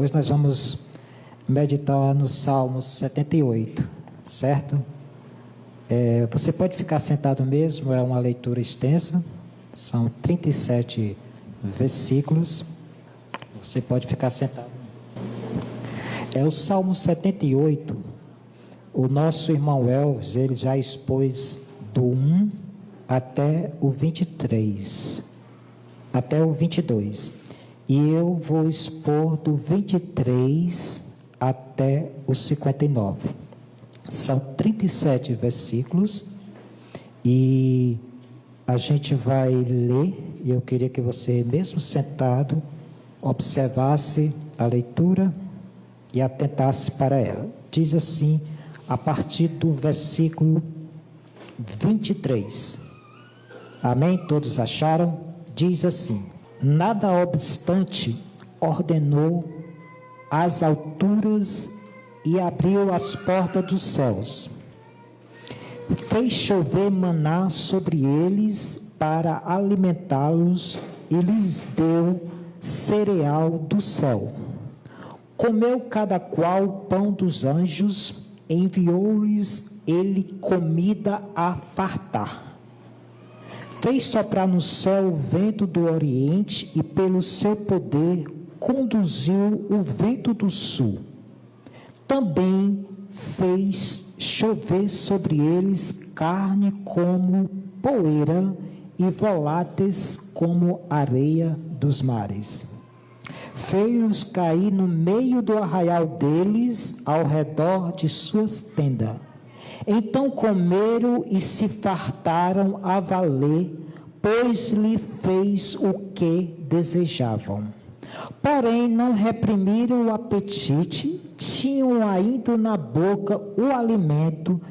Hoje nós vamos meditar no Salmo 78, certo? Você pode ficar sentado mesmo, é uma leitura extensa, são 37 versículos, você pode ficar sentado. É o Salmo 78, o nosso irmão Elvis, ele já expôs do 1 até o 23, até o 22, e eu vou expor do 23 até o 59. São 37 versículos e a gente vai ler, e eu queria que você, mesmo sentado, observasse a leitura e atentasse para ela. Diz assim, a partir do versículo 23. Amém? Todos acharam? Diz assim: nada obstante, ordenou as alturas e abriu as portas dos céus. Fez chover maná sobre eles para alimentá-los e lhes deu cereal do céu. Comeu cada qual o pão dos anjos, enviou-lhes ele comida a fartar. Fez soprar no céu o vento do oriente e pelo seu poder conduziu o vento do sul. Também fez chover sobre eles carne como poeira e voláteis como areia dos mares. Fez-os cair no meio do arraial deles, ao redor de suas tendas. Então comeram e se fartaram a valer, pois lhe fez o que desejavam. Porém, não reprimiram o apetite, tinham ainda na boca o alimento,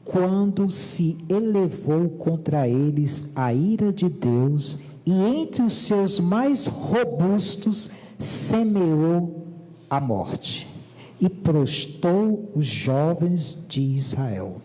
quando se elevou contra eles a ira de Deus, e entre os seus mais robustos semeou a morte, e prostrou os jovens de Israel.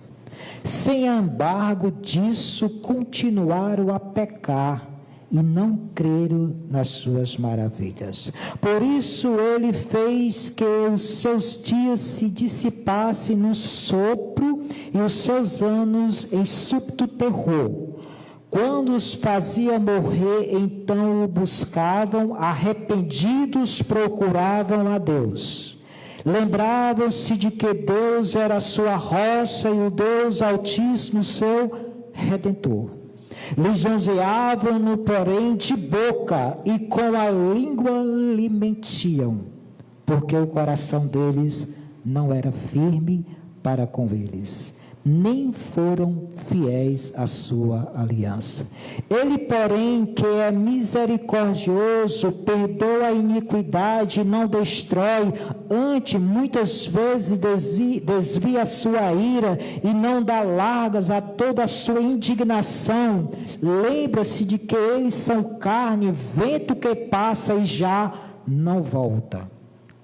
Sem embargo disso, continuaram a pecar, e não creram nas suas maravilhas. Por isso ele fez que os seus dias se dissipassem no sopro e os seus anos em súbito terror. Quando os fazia morrer, então o buscavam, arrependidos procuravam a Deus. Lembravam-se de que Deus era a sua rocha e o Deus Altíssimo seu Redentor. Lisonjeavam-no, porém, de boca, e com a língua lhe mentiam, porque o coração deles não era firme para com eles, nem foram fiéis à sua aliança. Ele, porém, que é misericordioso, perdoa a iniquidade e não destrói, antes muitas vezes desvia a sua ira e não dá largas a toda a sua indignação. Lembra-se de que eles são carne, vento que passa e já não volta.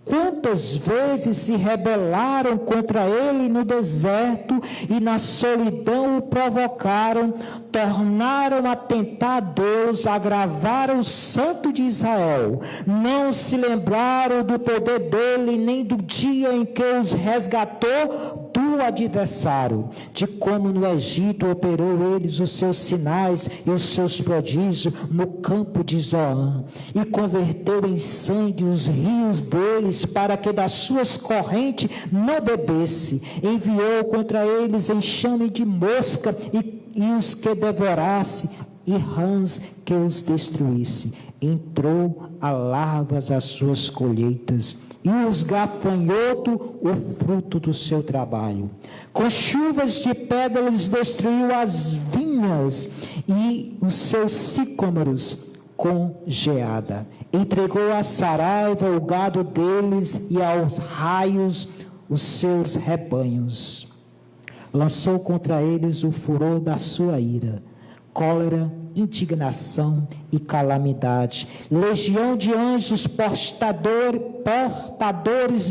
Quantas vezes se rebelaram contra ele no deserto e na solidão o provocaram, tornaram a tentar a Deus, agravaram o Santo de Israel. Não se lembraram do poder dele, nem do dia em que os resgatou do adversário, de como no Egito operou eles os seus sinais e os seus prodígios no campo de Zoan, e converteu em sangue os rios deles, para que das suas correntes não bebesse. Enviou contra eles enxame de mosca e os que devorasse, e rãs que os destruísse. Entrou a larvas às suas colheitas, e os gafanhotos o fruto do seu trabalho. Com chuvas de pedras destruiu as vinhas e os seus sicômoros com geada. Entregou a saraiva o gado deles e aos raios os seus rebanhos. Lançou contra eles o furor da sua ira, cólera, indignação e calamidade, legião de anjos portadores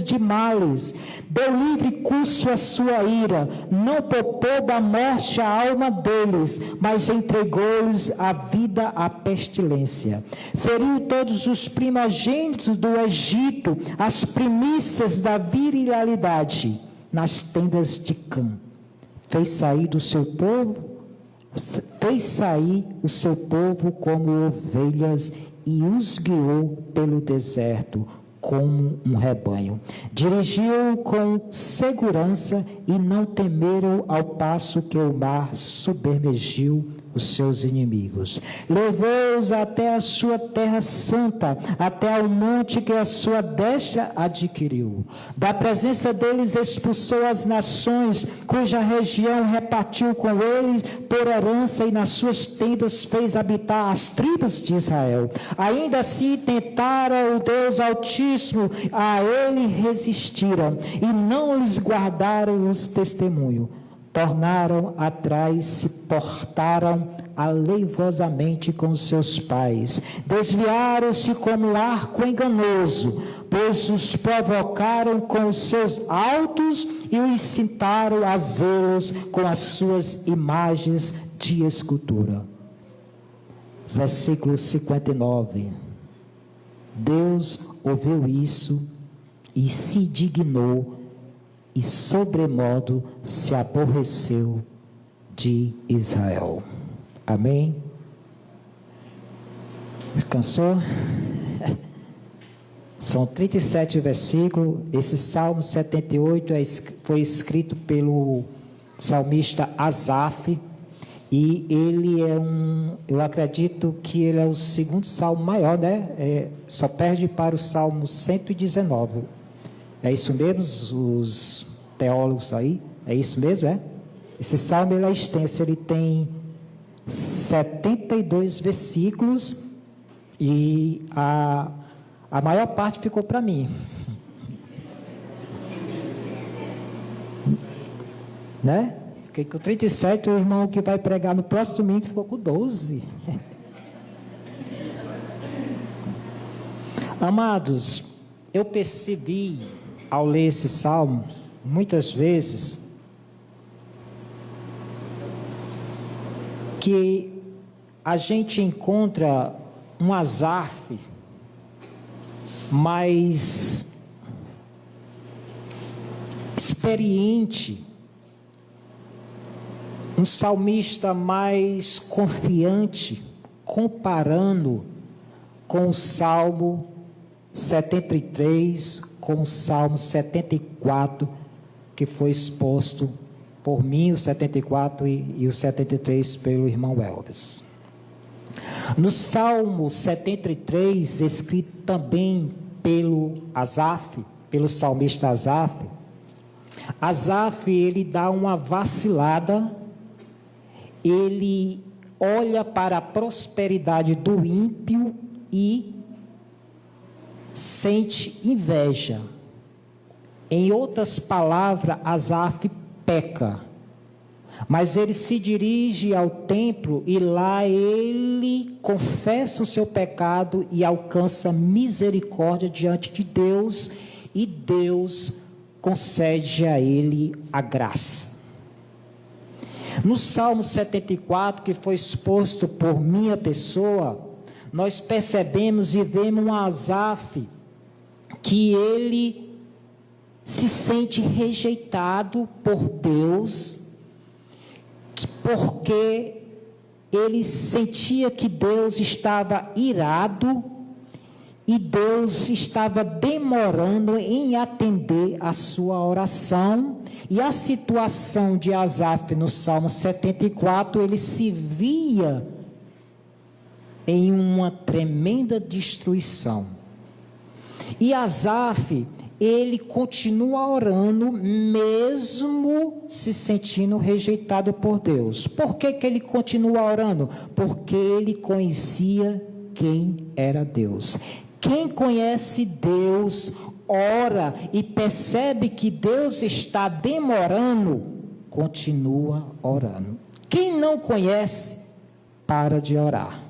de males, deu livre curso à sua ira, não poupou da morte a alma deles, mas entregou-lhes a vida à pestilência. Feriu todos os primogênitos do Egito, as primícias da virilidade, nas tendas de Cã. Fez sair o seu povo como ovelhas e os guiou pelo deserto como um rebanho. Dirigiu com segurança e não temeram, ao passo que o mar submergiu os seus inimigos. Levou-os até a sua terra santa, até ao monte que a sua destra adquiriu. Da presença deles expulsou as nações, cuja região repartiu com eles por herança, e nas suas tendas fez habitar as tribos de Israel. Ainda assim tentaram o Deus Altíssimo, a ele resistiram, e não lhes guardaram os testemunhos. Tornaram atrás, se portaram aleivosamente com seus pais, desviaram-se como arco enganoso, pois os provocaram com os seus altos e os incitaram a zelos com as suas imagens de escultura. Versículo 59. Deus ouviu isso e se dignou, e sobremodo se aborreceu de Israel. Amém? Cansou? São 37 versículos. Esse Salmo 78 foi escrito pelo salmista Asaf, e ele eu acredito que ele é o segundo salmo maior, né? Só perde para o Salmo 119. É isso mesmo, os teólogos aí? É isso mesmo, é? Esse salmo ele é extenso, ele tem 72 versículos, e a maior parte ficou para mim. Né? Fiquei com 37, o irmão que vai pregar no próximo domingo ficou com 12. Amados, eu percebi, ao ler esse salmo, muitas vezes, que a gente encontra um Asaf mais experiente, um salmista mais confiante, comparando com o Salmo 73, com o Salmo 74, que foi exposto por mim, o 74 e o 73 pelo irmão Elvis. No Salmo 73, escrito também pelo Asaf, pelo salmista Asaf, ele dá uma vacilada, ele olha para a prosperidade do ímpio e sente inveja. Em outras palavras, Asaf peca, mas ele se dirige ao templo e lá ele confessa o seu pecado e alcança misericórdia diante de Deus, e Deus concede a ele a graça. No Salmo 74, que foi exposto por minha pessoa, nós percebemos e vemos um Asaf que ele se sente rejeitado por Deus, porque ele sentia que Deus estava irado e Deus estava demorando em atender a sua oração. E a situação de Asaf no Salmo 74, ele se via em uma tremenda destruição. E Asaf, ele continua orando, mesmo se sentindo rejeitado por Deus. Por que ele continua orando? Porque ele conhecia quem era Deus. Quem conhece Deus, ora e percebe que Deus está demorando, continua orando. Quem não conhece, para de orar.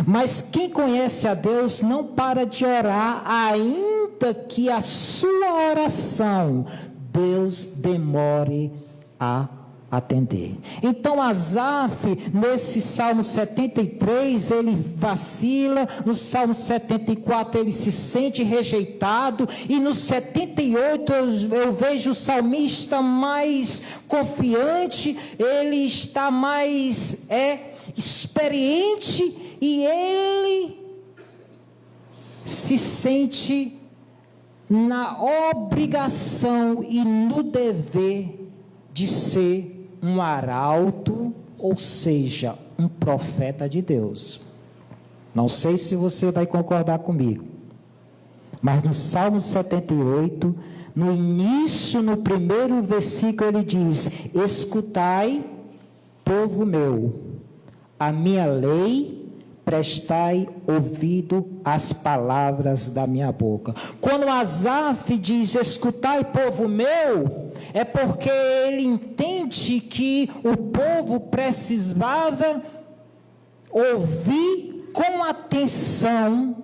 Mas quem conhece a Deus não para de orar, ainda que a sua oração Deus demore a atender. Então Asaf, nesse Salmo 73, ele vacila, no Salmo 74 ele se sente rejeitado, e no 78 eu vejo o salmista mais confiante, ele está mais experiente, e ele se sente na obrigação e no dever de ser um arauto, ou seja, um profeta de Deus. Não sei se você vai concordar comigo, mas no Salmo 78, no início, no primeiro versículo, ele diz: escutai, povo meu, a minha lei, prestai ouvido às palavras da minha boca. Quando Asaf diz: escutai, povo meu, é porque ele entende que o povo precisava ouvir com atenção.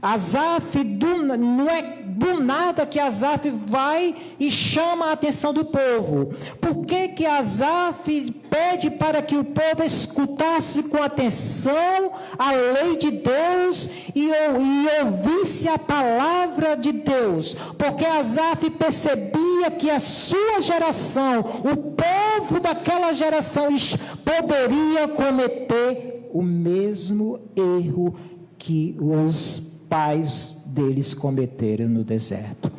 Asaf, não é do nada que Asaf vai e chama a atenção do povo. Por que Asaf pede para que o povo escutasse com atenção a lei de Deus e ouvisse a palavra de Deus? Porque Asaf percebia que a sua geração, o povo daquela geração, poderia cometer o mesmo erro que os pais deles cometeram no deserto.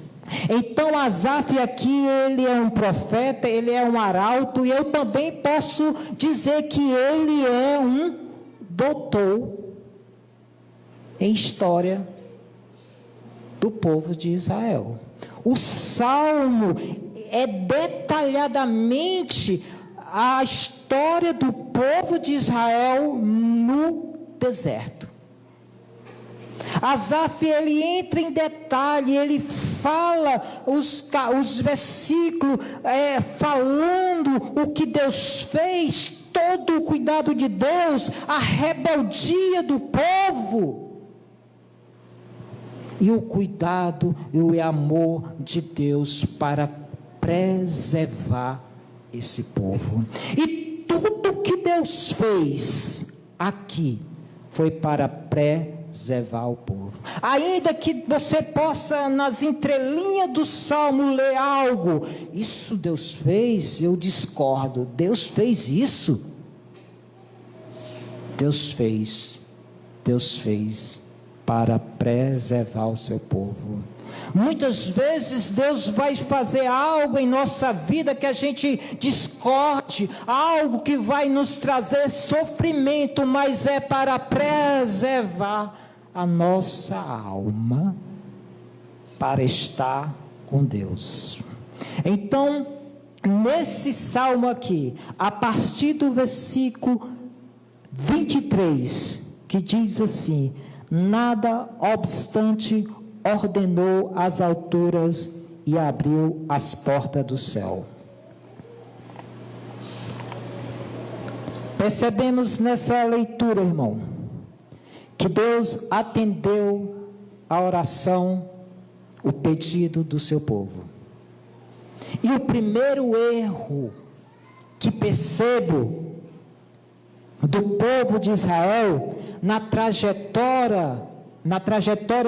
Então Asaf aqui, ele é um profeta, ele é um arauto, e eu também posso dizer que ele é um doutor em história do povo de Israel. O Salmo é detalhadamente a história do povo de Israel no deserto. Asaf, ele entra em detalhe, ele fala os versículos, falando o que Deus fez, todo o cuidado de Deus, a rebeldia do povo, e o cuidado e o amor de Deus para preservar esse povo. E tudo que Deus fez aqui foi para preservar o povo. Ainda que você possa, nas entrelinhas do Salmo, ler algo: isso Deus fez, eu discordo. Deus fez isso. Deus fez para preservar o seu povo. Muitas vezes Deus vai fazer algo em nossa vida que a gente discorde, algo que vai nos trazer sofrimento, mas é para preservar a nossa alma, para estar com Deus. Então, nesse salmo aqui, a partir do versículo 23, que diz assim: nada obstante ordenou as alturas e abriu as portas do céu. Percebemos nessa leitura, irmão, que Deus atendeu a oração, o pedido do seu povo. E o primeiro erro que percebo do povo de Israel na trajetória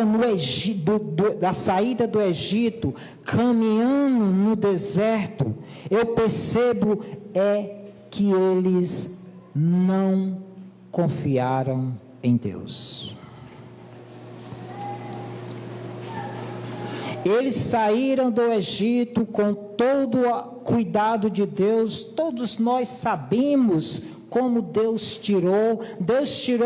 no Egito, da saída do Egito, caminhando no deserto, eu percebo que eles não confiaram em Deus. Eles saíram do Egito com todo o cuidado de Deus. Todos nós sabemos como Deus tirou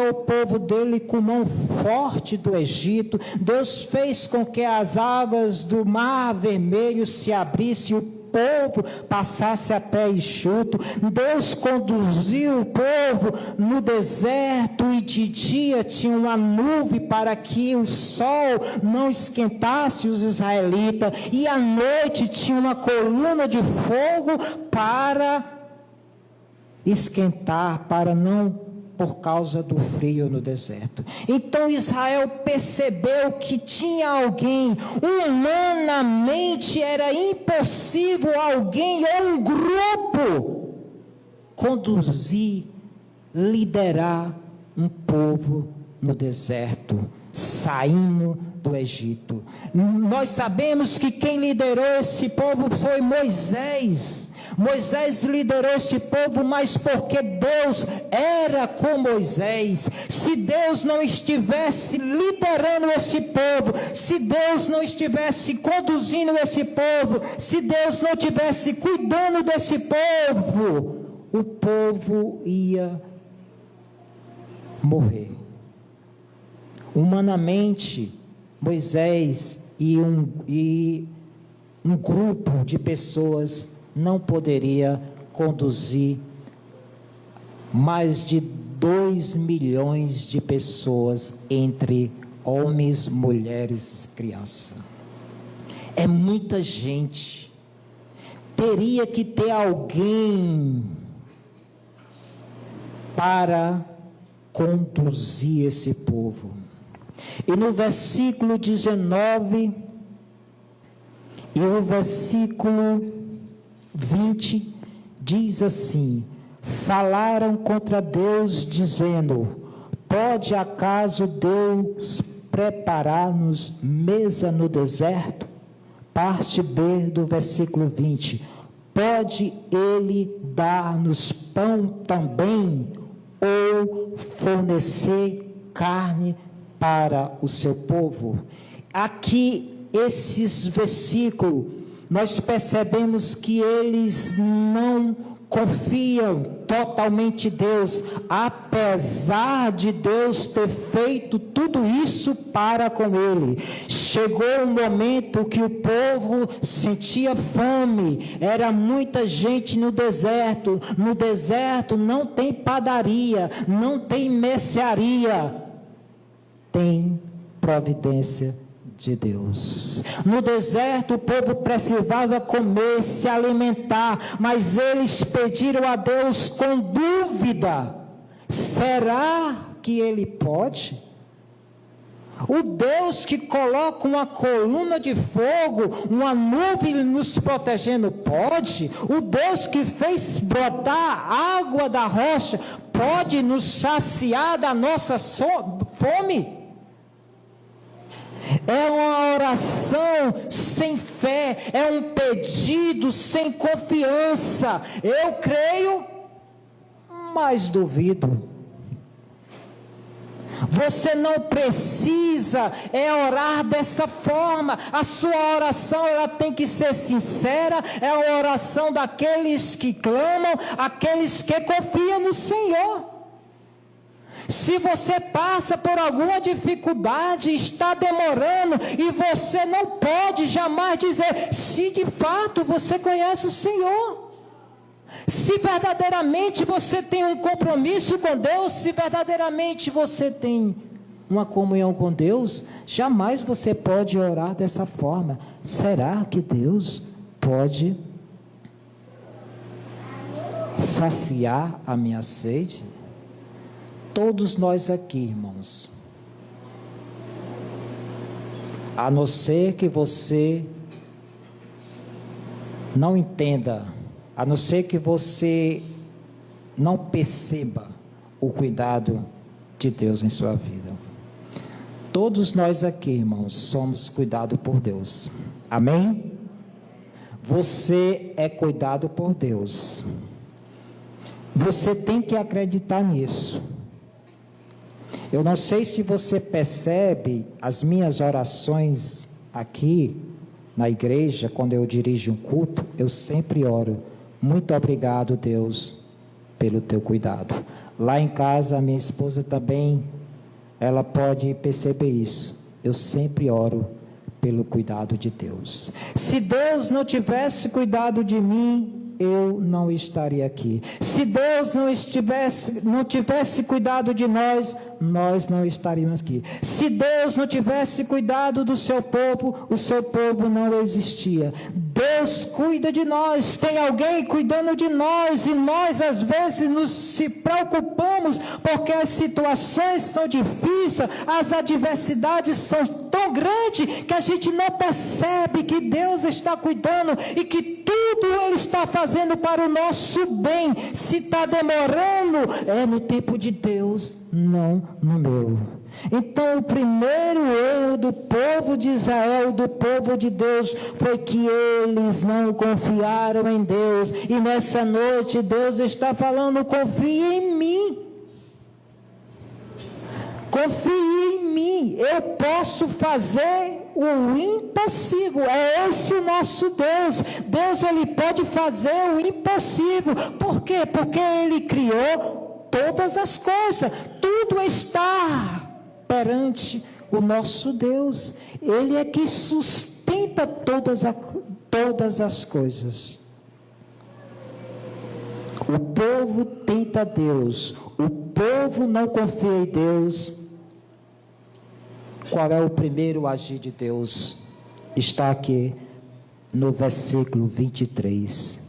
o povo dele com mão forte do Egito. Deus fez com que as águas do Mar Vermelho se abrissem e o povo passasse a pé enxuto. Deus conduziu o povo no deserto, e de dia tinha uma nuvem para que o sol não esquentasse os israelitas, e à noite tinha uma coluna de fogo para esquentar, para não por causa do frio no deserto. Então Israel percebeu que tinha alguém, humanamente era impossível alguém ou um grupo conduzir, liderar um povo no deserto, saindo do Egito. Nós sabemos que quem liderou esse povo foi Moisés. Moisés liderou esse povo, mas porque Deus era com Moisés. Se Deus não estivesse liderando esse povo, se Deus não estivesse conduzindo esse povo, se Deus não estivesse cuidando desse povo, o povo ia morrer. Humanamente, Moisés e um grupo de pessoas não poderia conduzir mais de 2 milhões de pessoas, entre homens, mulheres e crianças. É muita gente. Teria que ter alguém para conduzir esse povo. E no versículo 19 e o versículo 20 diz assim: falaram contra Deus dizendo: pode acaso Deus preparar-nos mesa no deserto? Parte B do versículo 20: pode Ele dar-nos pão também, ou fornecer carne para o seu povo? Aqui, esses versículos, nós percebemos que eles não confiam totalmente em Deus, apesar de Deus ter feito tudo isso para com ele. Chegou um momento que o povo sentia fome, era muita gente no deserto não tem padaria, não tem mercearia, tem providência de Deus. No deserto o povo precisava comer, se alimentar, mas eles pediram a Deus com dúvida: será que Ele pode? O Deus que coloca uma coluna de fogo, uma nuvem nos protegendo, pode? O Deus que fez brotar água da rocha, pode nos saciar da nossa fome? É uma oração sem fé, é um pedido sem confiança. Eu creio, mas duvido. Você não precisa orar dessa forma. A sua oração, ela tem que ser sincera. É a oração daqueles que clamam, aqueles que confiam no Senhor. Se você passa por alguma dificuldade, está demorando, e você não pode jamais dizer se de fato você conhece o Senhor. Se verdadeiramente você tem um compromisso com Deus, se verdadeiramente você tem uma comunhão com Deus, jamais você pode orar dessa forma. Será que Deus pode saciar a minha sede? Todos nós aqui, irmãos, a não ser que você não entenda, a não ser que você não perceba o cuidado de Deus em sua vida. Todos nós aqui, irmãos, somos cuidados por Deus. Amém? Você é cuidado por Deus. Você tem que acreditar nisso. Eu não sei se você percebe as minhas orações aqui na igreja, quando eu dirijo um culto, eu sempre oro: muito obrigado, Deus, pelo teu cuidado. Lá em casa, a minha esposa também, ela pode perceber isso. Eu sempre oro pelo cuidado de Deus. Se Deus não tivesse cuidado de mim, eu não estaria aqui. Se Deus não tivesse cuidado de nós, nós não estaríamos aqui. Se Deus não tivesse cuidado do seu povo, o seu povo não existia. Deus cuida de nós, tem alguém cuidando de nós, e nós às vezes se preocupamos porque as situações são difíceis, as adversidades são tão grandes que a gente não percebe que Deus está cuidando e que tudo Ele está fazendo para o nosso bem. Se está demorando, é no tempo de Deus, não no meu. Então o primeiro erro do povo de Israel, do povo de Deus, foi que eles não confiaram em Deus. E nessa noite Deus está falando: confie em mim. Confie em mim, eu posso fazer o impossível. É esse o nosso Deus. Deus, Ele pode fazer o impossível. Por quê? Porque Ele criou todas as coisas. Tudo está perante o nosso Deus. Ele é que sustenta todas as coisas. O povo tenta Deus, o povo não confia em Deus. Qual é o primeiro agir de Deus? Está aqui no versículo 23.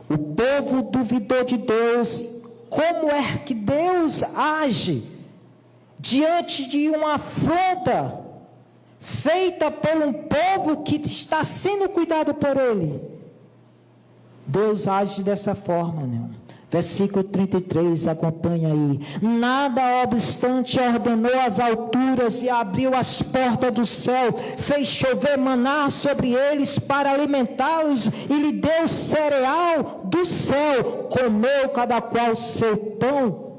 O povo duvidou de Deus. Como é que Deus age diante de uma afronta feita por um povo que está sendo cuidado por Ele? Deus age dessa forma, não? Versículo 33, acompanha aí. Nada obstante ordenou as alturas e abriu as portas do céu, fez chover maná sobre eles para alimentá-los e lhe deu cereal do céu. Comeu cada qual seu pão,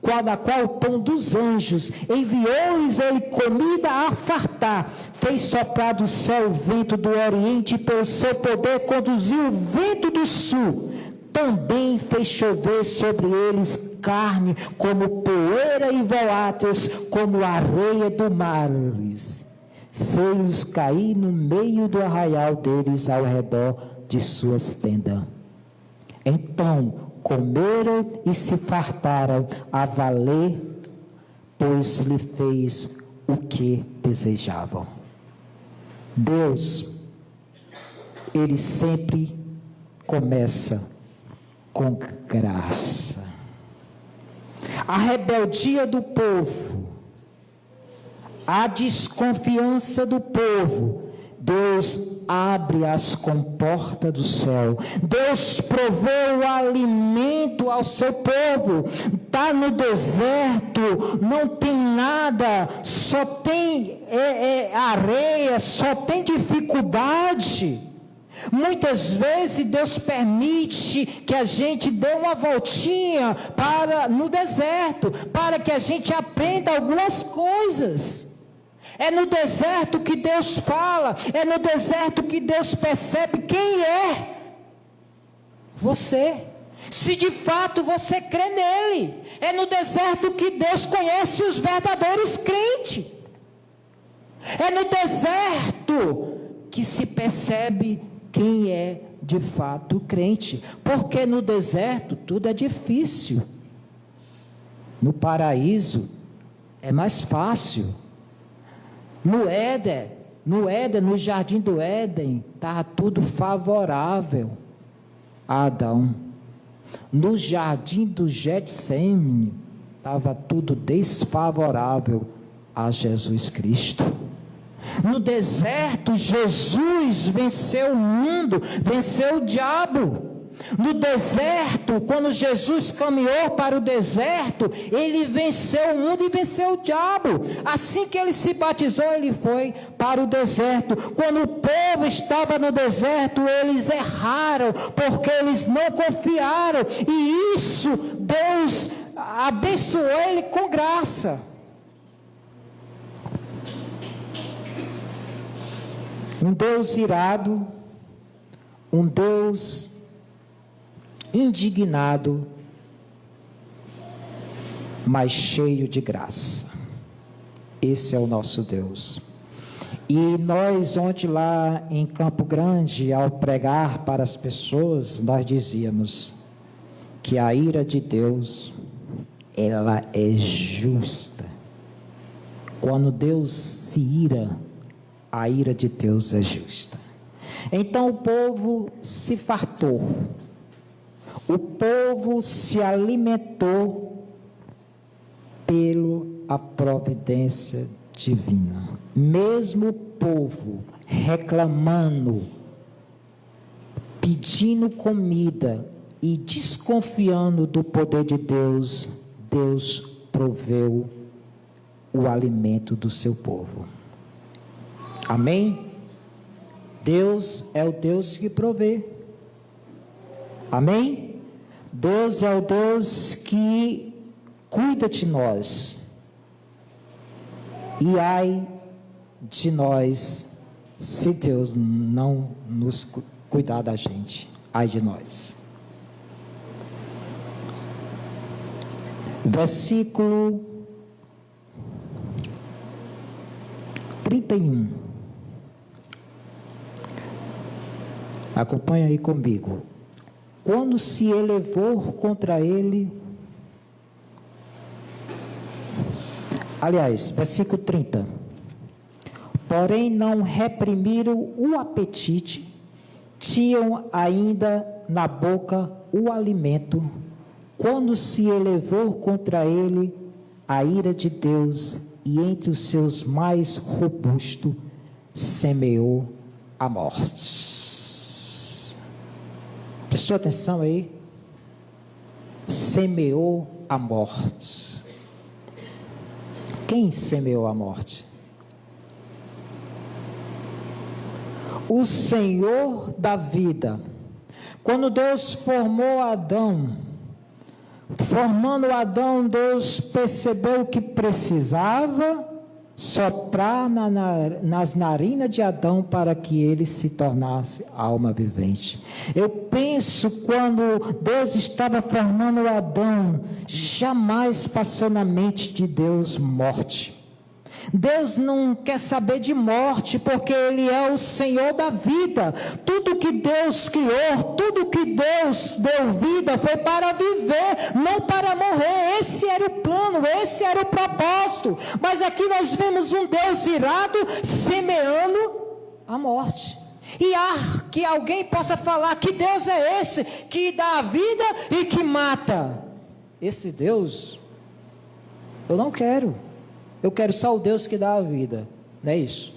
cada qual o pão dos anjos. Enviou-lhes ele comida a fartar. Fez soprar do céu o vento do oriente e pelo seu poder conduziu o vento do sul. Também fez chover sobre eles carne, como poeira e voláteis, como areia do mar. Fez-os cair no meio do arraial deles, ao redor de suas tendas. Então comeram e se fartaram a valer, pois lhe fez o que desejavam. Deus, Ele sempre começa com graça. A rebeldia do povo, a desconfiança do povo, Deus abre as comportas do céu. Deus proveu o alimento ao seu povo. Está no deserto, não tem nada, só tem areia, só tem dificuldade. Muitas vezes Deus permite que a gente dê uma voltinha no deserto, para que a gente aprenda algumas coisas. É no deserto que Deus fala, é no deserto que Deus percebe quem é você, se de fato você crê nele. É no deserto que Deus conhece os verdadeiros crentes. É no deserto que se percebe quem é de fato crente, porque no deserto tudo é difícil. No paraíso é mais fácil. No Éden, no jardim do Éden, estava tudo favorável a Adão. No jardim do Getsemane, estava tudo desfavorável a Jesus Cristo. No deserto, Jesus venceu o mundo, venceu o diabo. No deserto, quando Jesus caminhou para o deserto, ele venceu o mundo e venceu o diabo. Assim que ele se batizou, ele foi para o deserto. Quando o povo estava no deserto, eles erraram, porque eles não confiaram. E isso, Deus abençoou ele com graça. Um Deus irado, um Deus indignado, mas cheio de graça. Esse é o nosso Deus. E nós, ontem lá em Campo Grande, ao pregar para as pessoas, nós dizíamos que a ira de Deus, ela é justa. Quando Deus se ira, a ira de Deus é justa. Então o povo se fartou, o povo se alimentou pela providência divina. Mesmo o povo reclamando, pedindo comida e desconfiando do poder de Deus, Deus proveu o alimento do seu povo. Amém? Deus é o Deus que provê. Amém? Deus é o Deus que cuida de nós. E ai de nós, se Deus não nos cuidar da gente. Ai de nós. Versículo 31. Acompanha aí comigo. Quando se elevou contra ele, aliás, versículo 30. Porém não reprimiram o apetite, tinham ainda na boca o alimento. Quando se elevou contra ele a ira de Deus, e entre os seus mais robustos semeou a morte. Prestou atenção aí? Semeou a morte. Quem semeou a morte? O Senhor da vida. Quando Deus formou Adão, formando Adão, Deus percebeu que precisava soprar nas narinas de Adão para que ele se tornasse alma vivente. Eu penso, quando Deus estava formando Adão, jamais passou na mente de Deus morte. Deus não quer saber de morte, porque Ele é o Senhor da vida. Tudo que Deus criou, tudo que Deus deu vida, foi para viver, não para morrer. Esse era o plano, esse era o propósito. Mas aqui nós vemos um Deus irado, semeando a morte. E que alguém possa falar: que Deus é esse, que dá a vida e que mata? Esse Deus, eu não quero. Eu quero só o Deus que dá a vida, não é isso?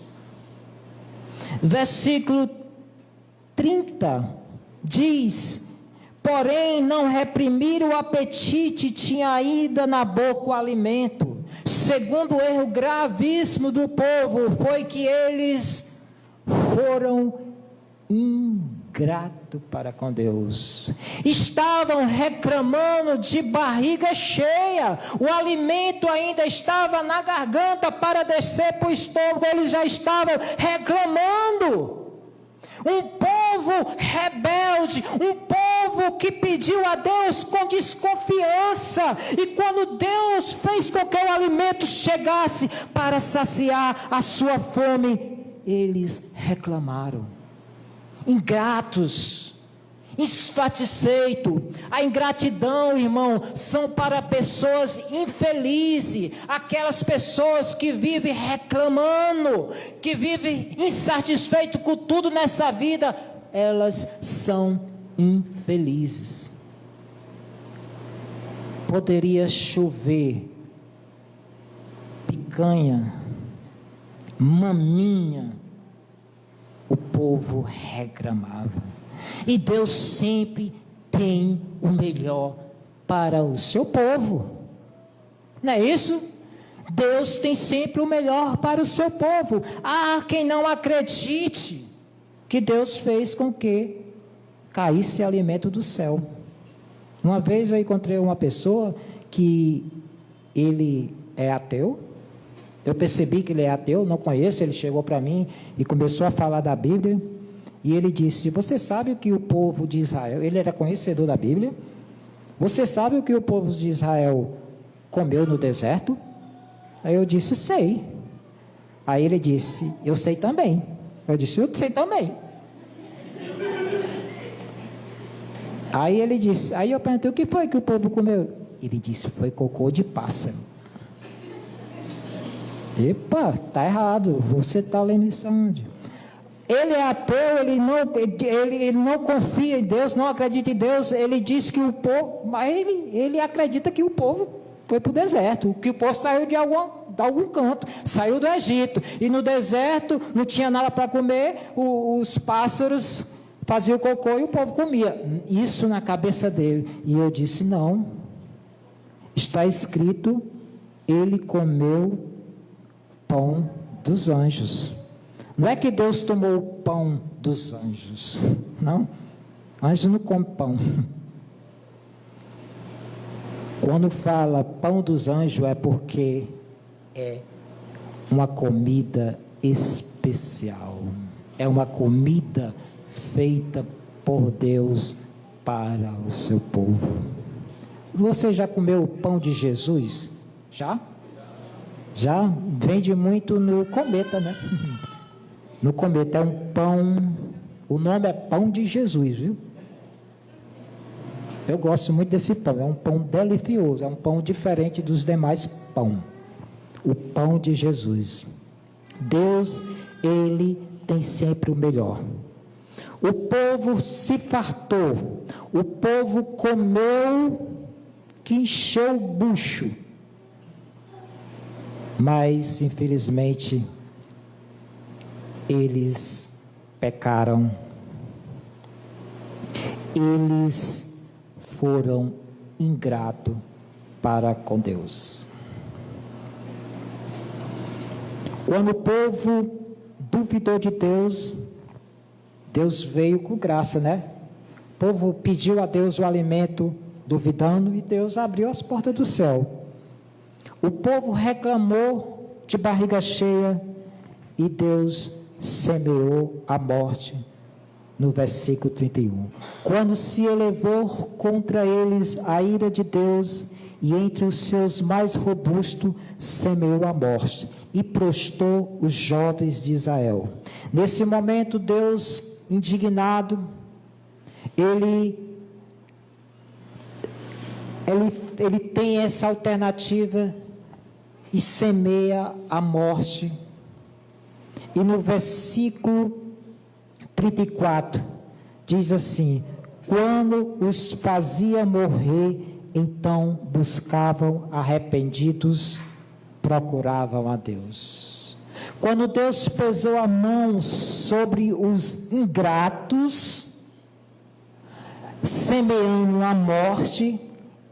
Versículo 30 diz: porém não reprimiram o apetite, tinha ainda na boca o alimento. Segundo o erro gravíssimo do povo, foi que eles foram ingratos para com Deus. Estavam reclamando de barriga cheia, o alimento ainda estava na garganta para descer para o estômago, eles já estavam reclamando. Um povo rebelde, um povo que pediu a Deus com desconfiança, e quando Deus fez com que o alimento chegasse para saciar a sua fome, eles reclamaram. Ingratos, insatisfeitos. A ingratidão, irmão, são para pessoas infelizes, aquelas pessoas que vivem reclamando, que vivem insatisfeitos com tudo nessa vida, elas são infelizes. Poderia chover picanha, maminha, o povo reclamava. E Deus sempre tem o melhor para o seu povo. Não é isso? Deus tem sempre o melhor para o seu povo. Quem não acredite que Deus fez com que caísse alimento do céu. Uma vez eu encontrei uma pessoa que ele é ateu. Eu percebi que ele é ateu, não conheço. Ele chegou para mim e começou a falar da Bíblia. E ele disse: você sabe o que o povo de Israel... Ele era conhecedor da Bíblia. Você sabe o que o povo de Israel comeu no deserto? Aí eu disse: sei. Aí ele disse: eu sei também. Eu disse: eu sei também. Aí ele disse... Aí eu perguntei: o que foi que o povo comeu? Ele disse: foi cocô de pássaro. Epa, está errado, você está lendo isso onde? Ele é ateu, ele não confia em Deus, não acredita em Deus. Ele diz que o povo, mas ele acredita que o povo foi para o deserto, que o povo saiu de algum canto, saiu do Egito, e no deserto não tinha nada para comer, os pássaros faziam cocô e o povo comia. Isso na cabeça dele. E eu disse: não, está escrito, ele comeu pão dos anjos. Não é que Deus tomou o pão dos anjos, não, anjo não come pão. Quando fala pão dos anjos é porque é uma comida especial, é uma comida feita por Deus para o seu povo. Você já comeu o pão de Jesus? Já? Já? Vende muito no Cometa, né? No Cometa é um pão, o nome é pão de Jesus, viu? Eu gosto muito desse pão, é um pão delicioso, é um pão diferente dos demais pão. O pão de Jesus. Deus, Ele tem sempre o melhor. O povo se fartou, o povo comeu, que encheu o bucho. Mas, infelizmente, eles pecaram. Eles foram ingratos para com Deus. Quando o povo duvidou de Deus, Deus veio com graça, né? O povo pediu a Deus o alimento, duvidando, e Deus abriu as portas do céu. O povo reclamou de barriga cheia, e Deus semeou a morte. No versículo 31, quando se elevou contra eles a ira de Deus, e entre os seus mais robustos semeou a morte, e prostrou os jovens de Israel. Nesse momento, Deus, indignado, ele tem essa alternativa e semeia a morte. E no versículo 34, diz assim: quando os fazia morrer, então buscavam arrependidos, procuravam a Deus. Quando Deus pesou a mão sobre os ingratos, semeando a morte,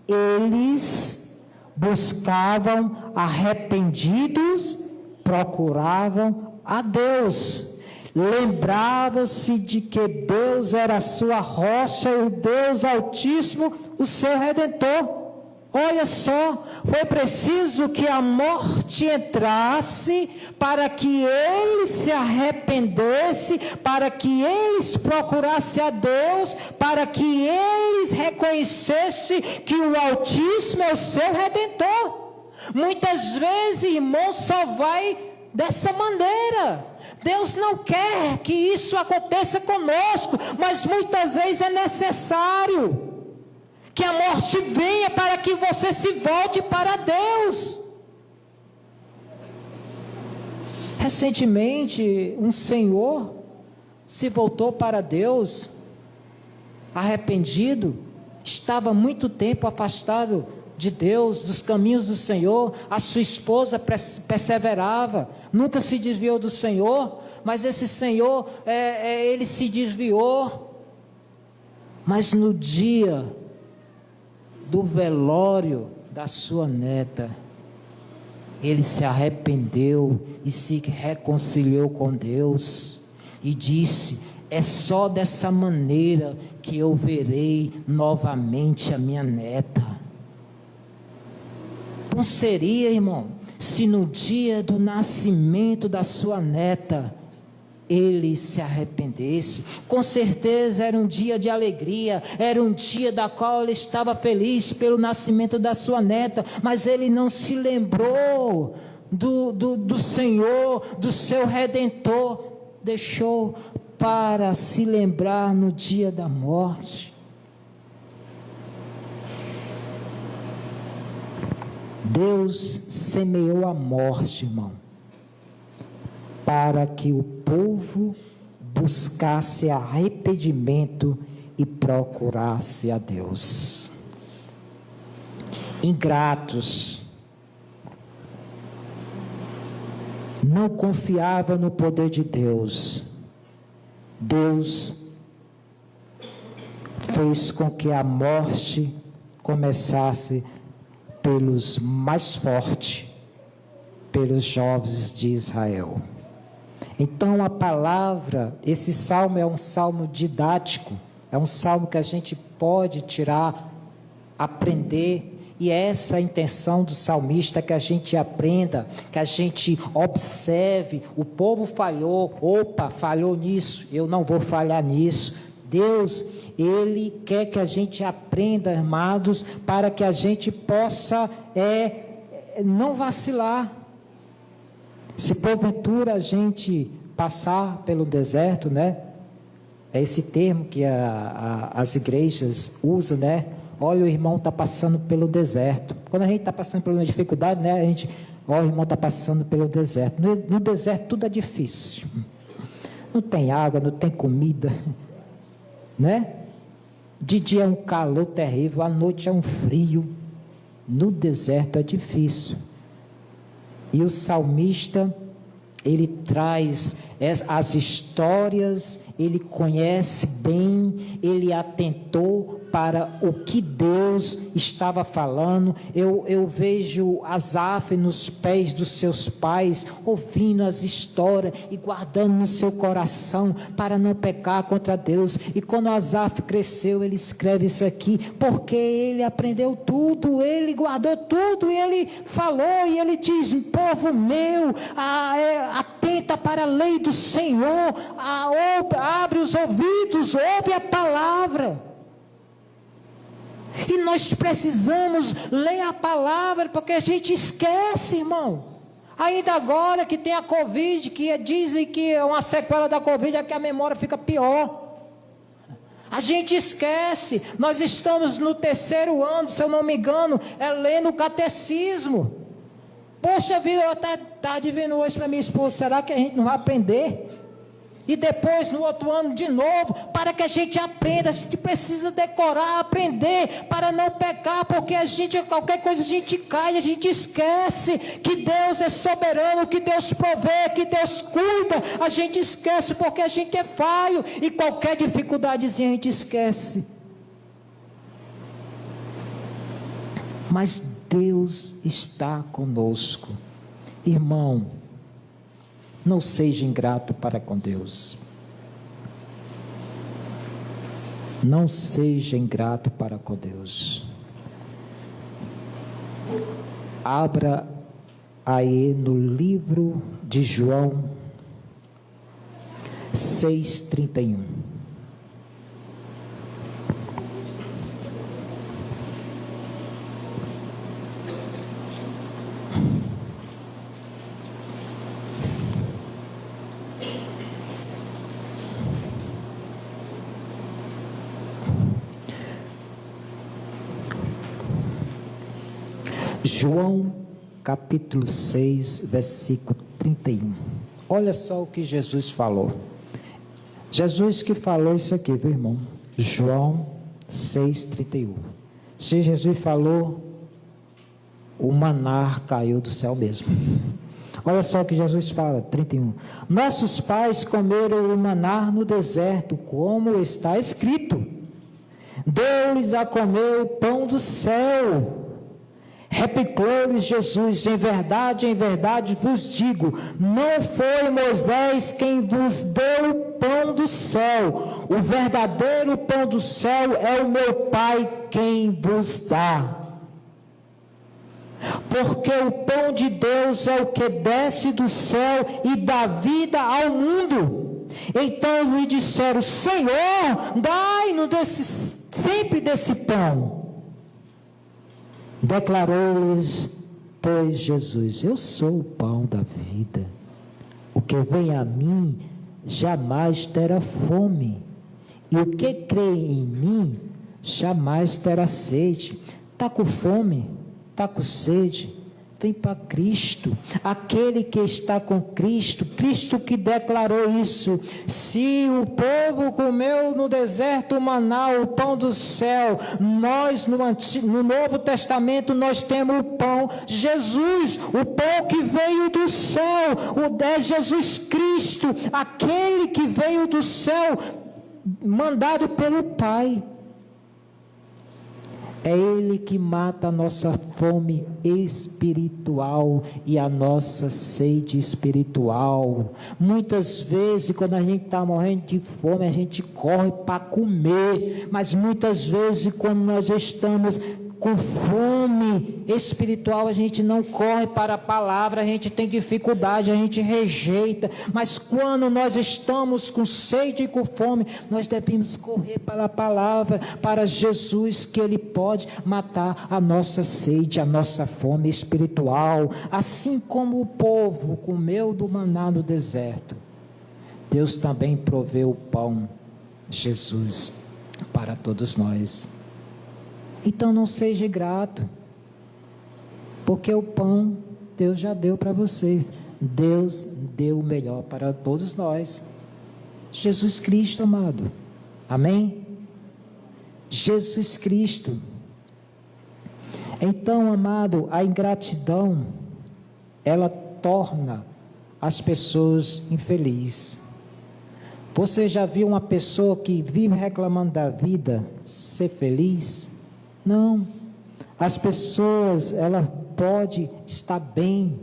eles buscavam arrependidos, procuravam a Deus. Lembravam-se de que Deus era a sua rocha e o Deus Altíssimo, o seu Redentor. Olha só, foi preciso que a morte entrasse para que eles se arrependessem, para que eles procurassem a Deus, para que eles reconhecessem que o Altíssimo é o seu Redentor. Muitas vezes, irmão, só vai dessa maneira. Deus não quer que isso aconteça conosco, mas muitas vezes é necessário que a morte venha para que você se volte para Deus. Recentemente, um senhor se voltou para Deus, arrependido, estava muito tempo afastado de Deus, dos caminhos do Senhor. A sua esposa perseverava, nunca se desviou do Senhor, mas esse senhor, ele se desviou. Mas no dia do velório da sua neta, ele se arrependeu e se reconciliou com Deus e disse: é só dessa maneira que eu verei novamente a minha neta. Não seria, irmão, se no dia do nascimento da sua neta ele se arrependesse? Com certeza era um dia de alegria, era um dia da qual ele estava feliz pelo nascimento da sua neta, mas ele não se lembrou do Senhor, do seu Redentor, deixou para se lembrar no dia da morte. Deus semeou a morte, irmão, para que o povo buscasse arrependimento e procurasse a Deus. Ingratos, não confiava no poder de Deus. Deus fez com que a morte começasse pelos mais fortes, pelos jovens de Israel. Então a palavra, esse salmo é um salmo didático, é um salmo que a gente pode tirar, aprender, e é essa a intenção do salmista, que a gente aprenda, que a gente observe. O povo falhou, falhou nisso, eu não vou falhar nisso. Deus, Ele quer que a gente aprenda, amados, para que a gente possa não vacilar. Se porventura a gente passar pelo deserto, né? É esse termo que as igrejas usam, né? Olha, o irmão está passando pelo deserto. Quando a gente está passando por uma dificuldade, né? A gente, olha, o irmão está passando pelo deserto. No deserto tudo é difícil. Não tem água, não tem comida, né? De dia é um calor terrível, à noite é um frio. No deserto é difícil. E o salmista, ele traz as histórias, ele conhece bem, ele atentou para o que Deus estava falando. Eu vejo Asaf nos pés dos seus pais, ouvindo as histórias e guardando no seu coração para não pecar contra Deus. E quando Asaf cresceu, ele escreve isso aqui, porque ele aprendeu tudo, ele guardou tudo, e ele falou, e ele diz: povo meu, atenta para a lei do Senhor, abre os ouvidos, ouve a palavra. E nós precisamos ler a palavra, porque a gente esquece, irmão. Ainda agora que tem a Covid, que dizem que é uma sequela da Covid, é que a memória fica pior. A gente esquece. Nós estamos no 3º ano, se eu não me engano, lendo o catecismo. Poxa vida, eu estava dizendo hoje para minha esposa, será que a gente não vai aprender? E depois, no outro ano, de novo, para que a gente aprenda. A gente precisa decorar, aprender, para não pecar, porque qualquer coisa a gente cai, a gente esquece que Deus é soberano, que Deus provê, que Deus cuida. A gente esquece porque a gente é falho, e qualquer dificuldadezinha a gente esquece. Mas Deus está conosco. Irmão, não seja ingrato para com Deus. Não seja ingrato para com Deus. Abra aí no livro de João 6:31. João capítulo 6, versículo 31. Olha só o que Jesus falou. Jesus que falou isso aqui, viu, irmão? João 6, 31. Se Jesus falou, o maná caiu do céu mesmo. Olha só o que Jesus fala, 31. Nossos pais comeram o maná no deserto, como está escrito. Deu-lhes a comer o pão do céu. Replicou-lhes Jesus: em verdade vos digo, não foi Moisés quem vos deu o pão do céu. O verdadeiro pão do céu é o meu Pai quem vos dá. Porque o pão de Deus é o que desce do céu e dá vida ao mundo. Então lhe disseram: Senhor, dai-nos sempre desse pão. Declarou-lhes, pois, Jesus: eu sou o pão da vida. O que vem a mim jamais terá fome, e o que crê em mim jamais terá sede. Está com fome? Está com sede? Vem para Cristo, aquele que está com Cristo, Cristo que declarou isso: se o povo comeu no deserto o maná, o pão do céu, nós no Novo Testamento nós temos o pão, Jesus, o pão que veio do céu, é Jesus Cristo, aquele que veio do céu, mandado pelo Pai. É Ele que mata a nossa fome espiritual e a nossa sede espiritual. Muitas vezes, quando a gente está morrendo de fome, a gente corre para comer. Mas muitas vezes, quando nós estamos com fome espiritual, a gente não corre para a palavra, a gente tem dificuldade, a gente rejeita. Mas quando nós estamos com sede e com fome, nós devemos correr para a palavra, para Jesus, que Ele pode matar a nossa sede, a nossa fome espiritual. Assim como o povo comeu do maná no deserto, Deus também proveu o pão, Jesus, para todos nós. Então não seja grato, porque o pão Deus já deu para vocês. Deus deu o melhor para todos nós. Jesus Cristo, amado. Amém? Jesus Cristo. Então, amado, a ingratidão, ela torna as pessoas infelizes. Você já viu uma pessoa que vive reclamando da vida ser feliz? Não. As pessoas, ela pode estar bem,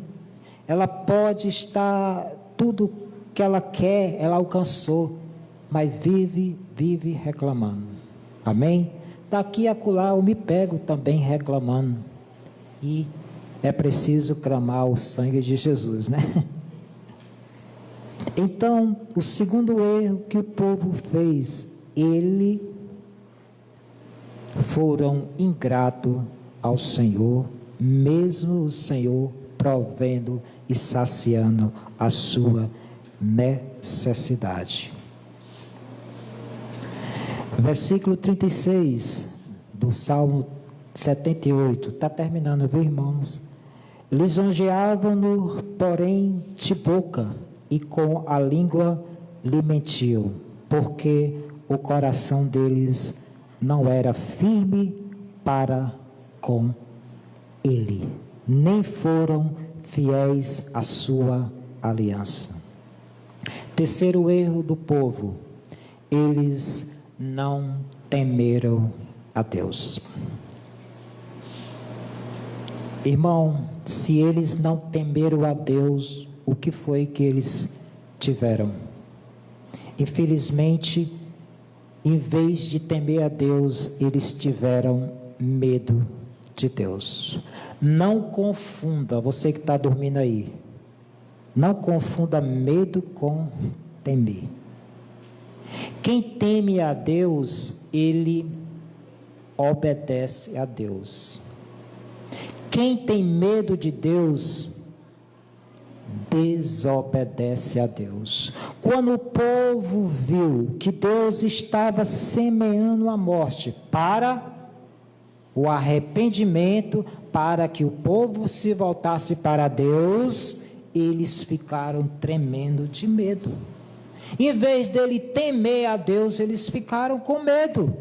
ela pode estar, tudo que ela quer, ela alcançou, mas vive reclamando. Amém? Daqui a acolá eu me pego também reclamando, e é preciso clamar o sangue de Jesus, né? Então, o segundo erro que o povo fez, foram ingratos ao Senhor, mesmo o Senhor provendo e saciando a sua necessidade. Versículo 36 do Salmo 78, está terminando, viu, irmãos? Lisonjeavam-no, porém, de boca, e com a língua lhe mentiam, porque o coração deles não era firme para com ele, nem foram fiéis à sua aliança. Terceiro erro do povo, eles não temeram a Deus. Irmão, se eles não temeram a Deus, o que foi que eles tiveram? Infelizmente, em vez de temer a Deus, eles tiveram medo de Deus. Não confunda, você que está dormindo aí, não confunda medo com temer. Quem teme a Deus, ele obedece a Deus. Quem tem medo de Deus, desobedece a Deus. Quando o povo viu que Deus estava semeando a morte para o arrependimento, para que o povo se voltasse para Deus, eles ficaram tremendo de medo. Em vez dele temer a Deus, eles ficaram com medo.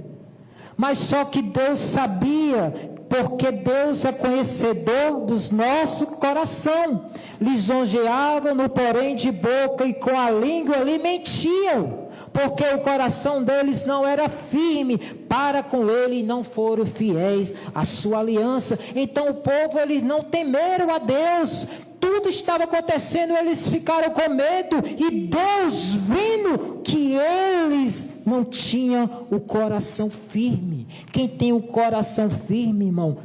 Mas só que Deus sabia, porque Deus é conhecedor dos nossos coração. Lisonjeavam-no, porém, de boca, e com a língua lhe mentiam, porque o coração deles não era firme para com ele, e não foram fiéis à sua aliança. Então o povo, eles não temeram a Deus. Tudo estava acontecendo, eles ficaram com medo, e Deus, vendo que eles não tinham o coração firme. Quem tem o coração firme, irmão,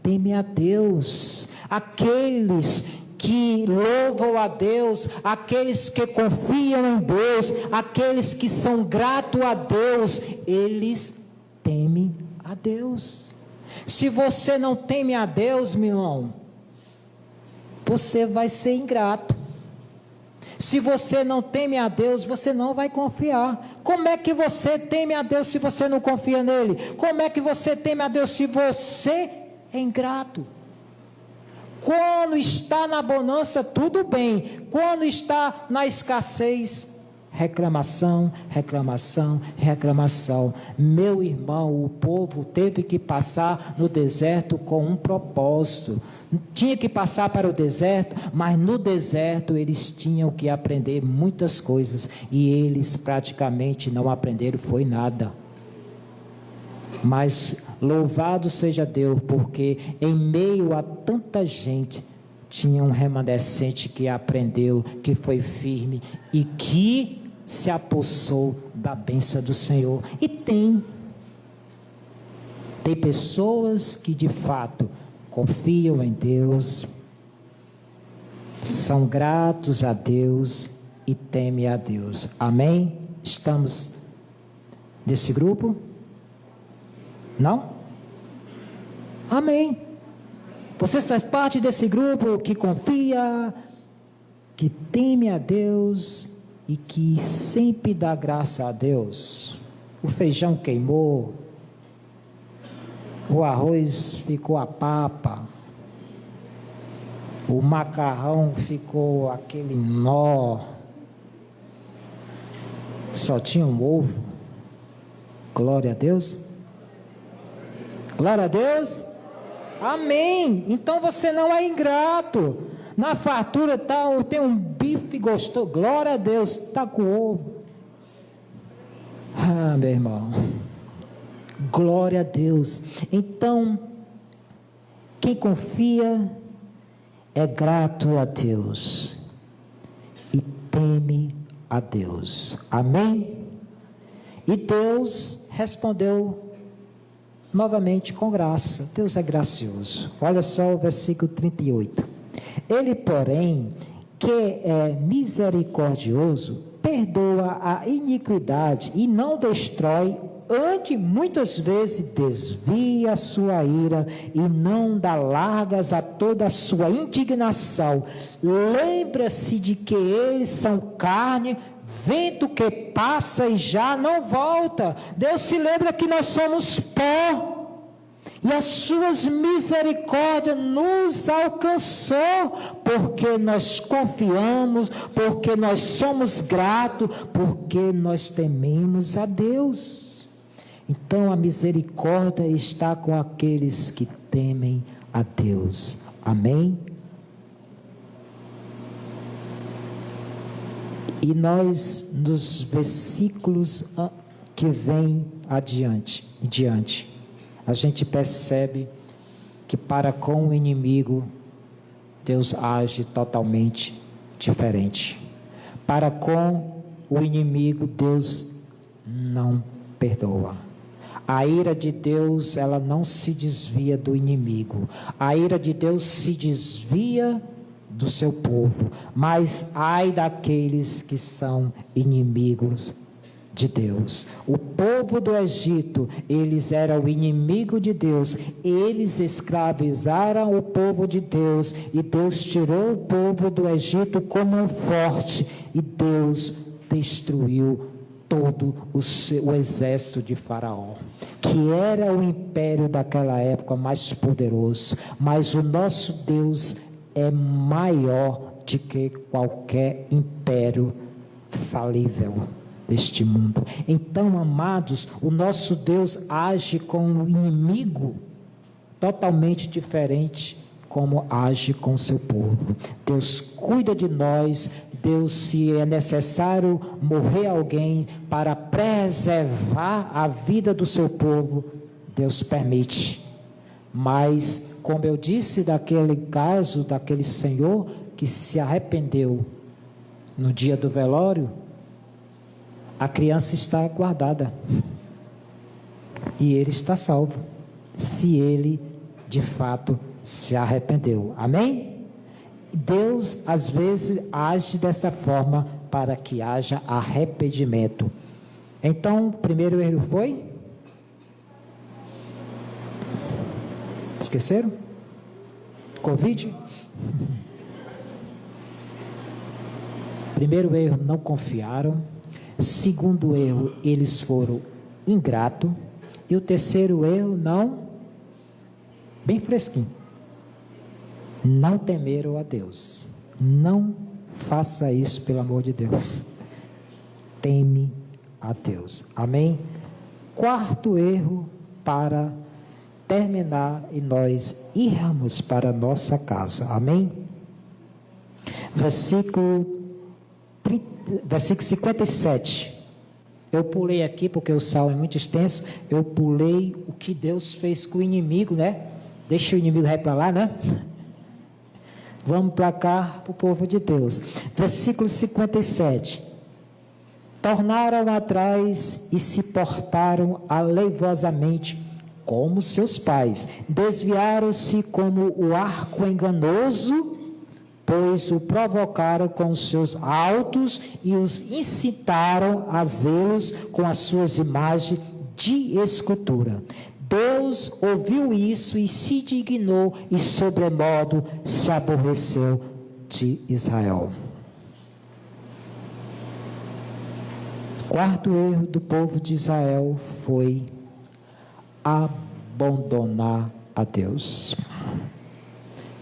teme a Deus. Aqueles que louvam a Deus, aqueles que confiam em Deus, aqueles que são gratos a Deus, eles temem a Deus. Se você não teme a Deus, meu irmão, você vai ser ingrato. Se você não teme a Deus, você não vai confiar. Como é que você teme a Deus se você não confia nele? Como é que você teme a Deus se você é ingrato? Quando Quando está na bonança, tudo bem. Quando está na escassez, reclamação, reclamação, reclamação. Meu irmão, o povo teve que passar no deserto com um propósito. Tinha que passar para o deserto, mas no deserto eles tinham que aprender muitas coisas, e eles praticamente não aprenderam foi nada. Mas louvado seja Deus, porque em meio a tanta gente, tinha um remanescente que aprendeu, que foi firme e que se apossou da bênção do Senhor. E tem pessoas que de fato confiam em Deus, são gratos a Deus e temem a Deus. Amém? Estamos nesse grupo? Não? Amém. Você faz parte desse grupo que confia, que teme a Deus e que sempre dá graça a Deus. O feijão queimou, o arroz ficou a papa, o macarrão ficou aquele nó, só tinha um ovo. Glória a Deus. Glória a Deus. Amém. Então você não é ingrato. Na fartura tem um bife gostoso. Glória a Deus. Está com ovo. Ah, meu irmão. Glória a Deus. Então, quem confia é grato a Deus e teme a Deus. Amém? E Deus respondeu novamente com graça. Deus é gracioso. Olha só o versículo 38. Ele, porém, que é misericordioso, perdoa a iniquidade e não destrói, antes muitas vezes desvia a sua ira e não dá largas a toda a sua indignação. Lembra-se de que eles são carne, vento que passa e já não volta. Deus se lembra que nós somos pó, e as suas misericórdias nos alcançou, porque nós confiamos, porque nós somos gratos, porque nós tememos a Deus. Então a misericórdia está com aqueles que temem a Deus. Amém? E nós, nos versículos que vêm adiante, a gente percebe que para com o inimigo, Deus age totalmente diferente. Para com o inimigo, Deus não perdoa. A ira de Deus, ela não se desvia do inimigo. A ira de Deus se desvia do seu povo, mas ai daqueles que são inimigos de Deus. O povo do Egito, eles eram o inimigo de Deus, eles escravizaram o povo de Deus, e Deus tirou o povo do Egito como um forte, e Deus destruiu todo o exército de Faraó, que era o império daquela época mais poderoso, mas o nosso Deus é maior do que qualquer império falível deste mundo. Então, amados, o nosso Deus age com o inimigo totalmente diferente como age com o seu povo. Deus cuida de nós. Deus, se é necessário morrer alguém para preservar a vida do seu povo, Deus permite. Mas, como eu disse daquele caso, daquele senhor que se arrependeu no dia do velório, a criança está guardada e ele está salvo, se ele de fato se arrependeu. Amém? Deus às vezes age dessa forma para que haja arrependimento. Então, o primeiro erro foi? Esqueceram? Covid? Primeiro erro, não confiaram. Segundo erro, eles foram ingratos. E o terceiro erro, não, bem fresquinho, não temeram a Deus. Não faça isso, pelo amor de Deus. Teme a Deus. Amém? Quarto erro para terminar e nós irmos para a nossa casa. Amém? Versículo 57. Eu pulei aqui porque o salmo é muito extenso. Eu pulei o que Deus fez com o inimigo, né? Deixa o inimigo ir para lá, né? Vamos para cá, para o povo de Deus. Versículo 57. Tornaram atrás e se portaram aleivosamente como seus pais. Desviaram-se como o arco enganoso, pois o provocaram com os seus altos e os incitaram a zelos com as suas imagens de escultura. Deus ouviu isso e se dignou e sobremodo se aborreceu de Israel. Quarto erro do povo de Israel foi abandonar a Deus,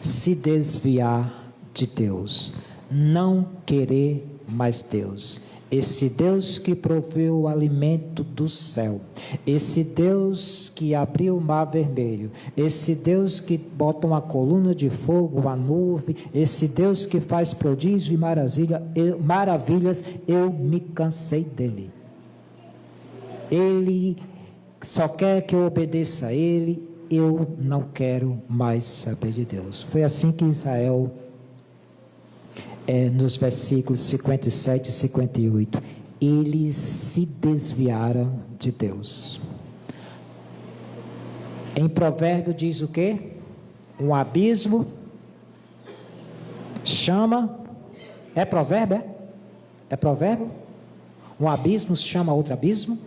se desviar de Deus, não querer mais Deus. Esse Deus que proveu o alimento do céu, esse Deus que abriu o mar vermelho, esse Deus que bota uma coluna de fogo, uma nuvem, esse Deus que faz prodígio e maravilhas, eu me cansei dele. Ele só quer que eu obedeça a ele, eu não quero mais saber de Deus. Foi assim que Israel, nos versículos 57 e 58, eles se desviaram de Deus. Em provérbio diz o quê? Um abismo chama, é provérbio? É provérbio? Um abismo chama outro abismo?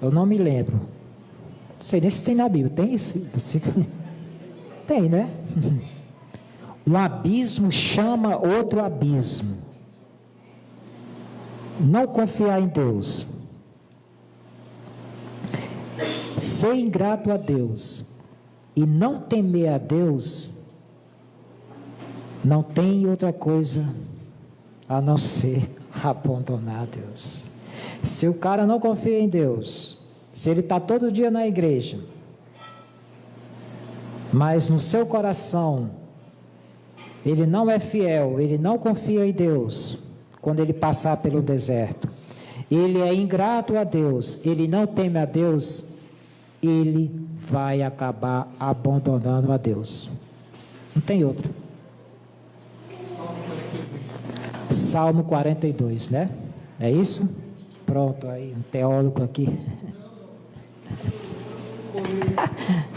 Eu não me lembro. Não sei nem se tem na Bíblia. Tem esse versículo? Tem, né? Um abismo chama outro abismo. Não confiar em Deus, ser ingrato a Deus e não temer a Deus, não tem outra coisa a não ser abandonar a Deus. Se o cara não confia em Deus, se ele está todo dia na igreja, mas no seu coração ele não é fiel, ele não confia em Deus, quando ele passar pelo deserto, ele é ingrato a Deus, ele não teme a Deus, ele vai acabar abandonando a Deus. Não tem outra. Salmo 42, né? É isso? Pronto, aí, um teólogo aqui.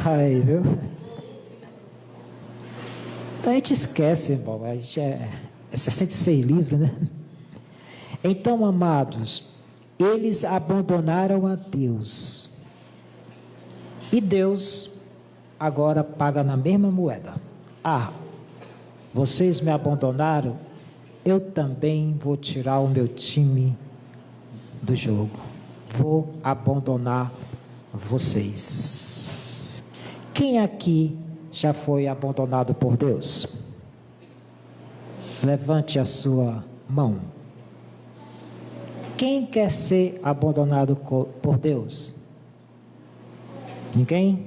Aí, viu? Então a gente esquece, irmão, a gente é 66 livros, né? Então, amados, eles abandonaram a Deus. E Deus agora paga na mesma moeda. Ah, vocês me abandonaram, eu também vou tirar o meu time do jogo. Vou abandonar vocês. Quem aqui já foi abandonado por Deus? Levante a sua mão. Quem quer ser abandonado por Deus? Ninguém?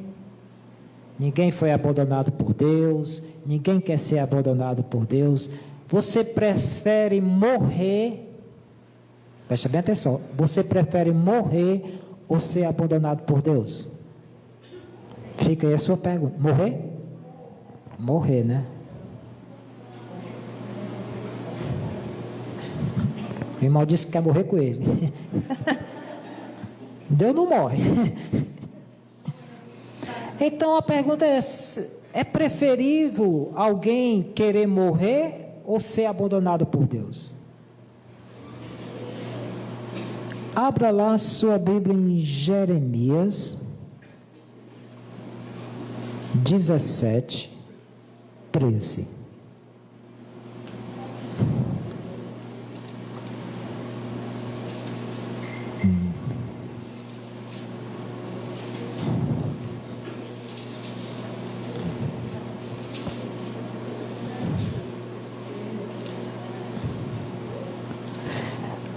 Ninguém foi abandonado por Deus, ninguém quer ser abandonado por Deus. Você prefere morrer, preste bem atenção, você prefere morrer ou ser abandonado por Deus? Fica aí a sua pergunta. Morrer? Morrer, né? O irmão disse que quer morrer com ele. Deus não morre. Então a pergunta é preferível alguém querer morrer ou ser abandonado por Deus? Abra lá a sua Bíblia em Jeremias 17, 13.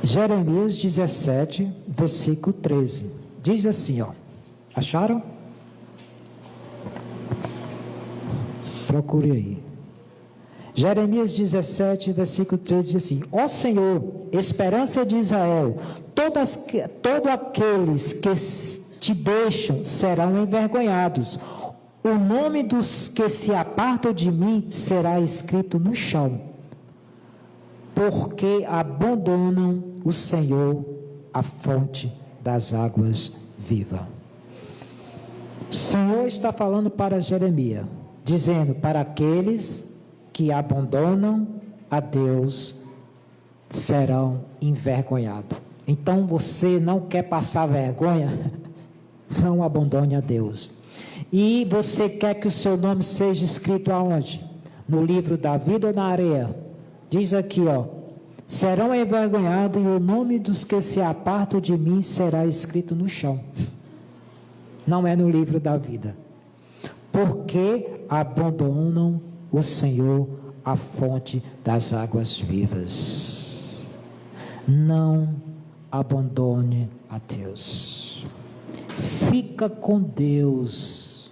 Jeremias 17, versículo 13. Diz assim, ó. Acharam? Procure aí. Jeremias 17, versículo 13 diz assim: Ó Senhor, esperança de Israel, todos aqueles que te deixam serão envergonhados. O nome dos que se apartam de mim será escrito no chão, porque abandonam o Senhor, a fonte das águas vivas. O Senhor está falando para Jeremias, dizendo: para aqueles que abandonam a Deus serão envergonhados. Então você não quer passar vergonha? Não abandone a Deus. E você quer que o seu nome seja escrito aonde? No livro da vida ou na areia? Diz aqui, ó: serão envergonhados, e o nome dos que se apartam de mim será escrito no chão. Não é no livro da vida. Porque abandonam o Senhor, a fonte das águas vivas. Não abandone a Deus. Fica com Deus,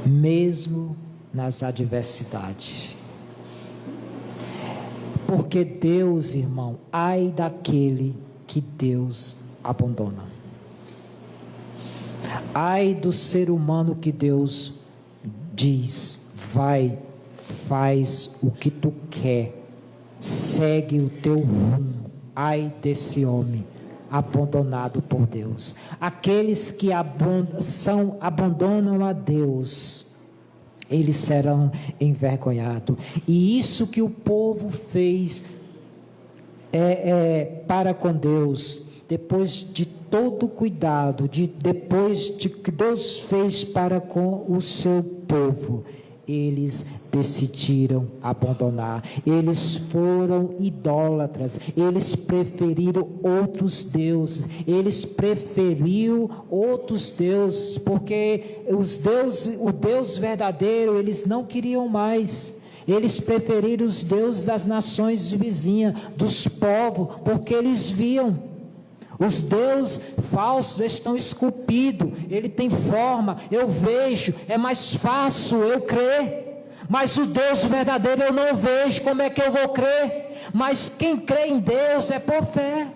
mesmo nas adversidades. Porque Deus, irmão, ai daquele que Deus abandona. Ai do ser humano que Deus diz: vai, faz o que tu quer, segue o teu rumo. Ai desse homem abandonado por Deus. Aqueles que abandonam a Deus, eles serão envergonhados. E isso que o povo fez para com Deus, depois de todo o cuidado, depois de que Deus fez para com o seu povo, eles decidiram abandonar. Eles foram idólatras, eles preferiram outros deuses, porque o Deus verdadeiro eles não queriam mais. Eles preferiram os deuses das nações vizinhas, dos povos, porque eles viam. Os deuses falsos estão esculpidos, ele tem forma, eu vejo, é mais fácil eu crer. Mas o Deus verdadeiro eu não vejo, como é que eu vou crer? Mas quem crê em Deus é por fé,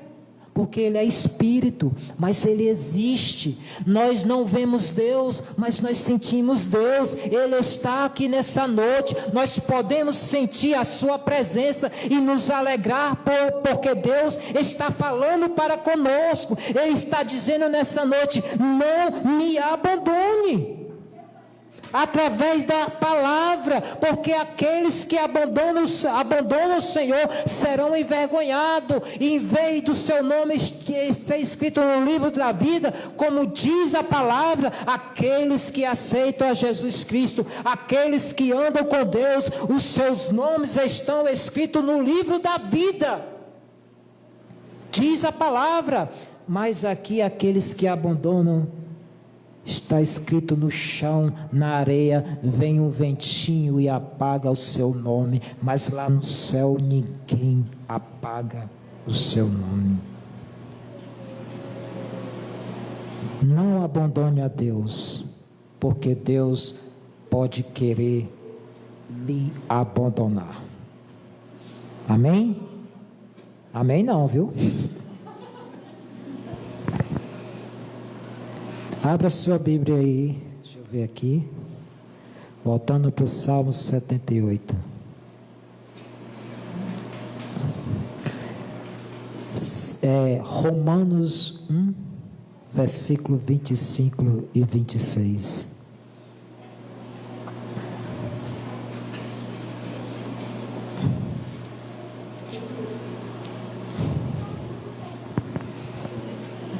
porque Ele é Espírito, mas Ele existe. Nós não vemos Deus, mas nós sentimos Deus. Ele está aqui nessa noite, nós podemos sentir a Sua presença e nos alegrar, porque Deus está falando para conosco. Ele está dizendo nessa noite: não me abandone. Através da palavra, porque aqueles que abandonam o Senhor serão envergonhados, e em vez do seu nome ser escrito no livro da vida, como diz a palavra, aqueles que aceitam a Jesus Cristo, aqueles que andam com Deus, os seus nomes estão escritos no livro da vida, diz a palavra. Mas aqui aqueles que abandonam, está escrito no chão, na areia, vem um ventinho e apaga o seu nome, mas lá no céu ninguém apaga o seu nome. Não abandone a Deus, porque Deus pode querer lhe abandonar. Amém? Amém não, viu? Abra sua Bíblia aí, deixa eu ver aqui, voltando para o Salmo 78. Romanos 1, versículo 25 e 26.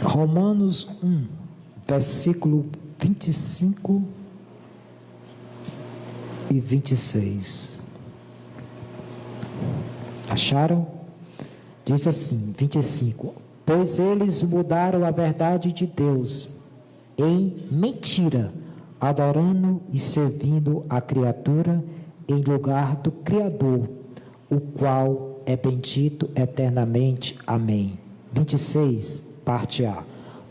Romanos 1. Versículo 25 e 26. Acharam? Diz assim, 25. Pois eles mudaram a verdade de Deus em mentira, adorando e servindo a criatura em lugar do Criador, o qual é bendito eternamente. Amém. 26, parte A.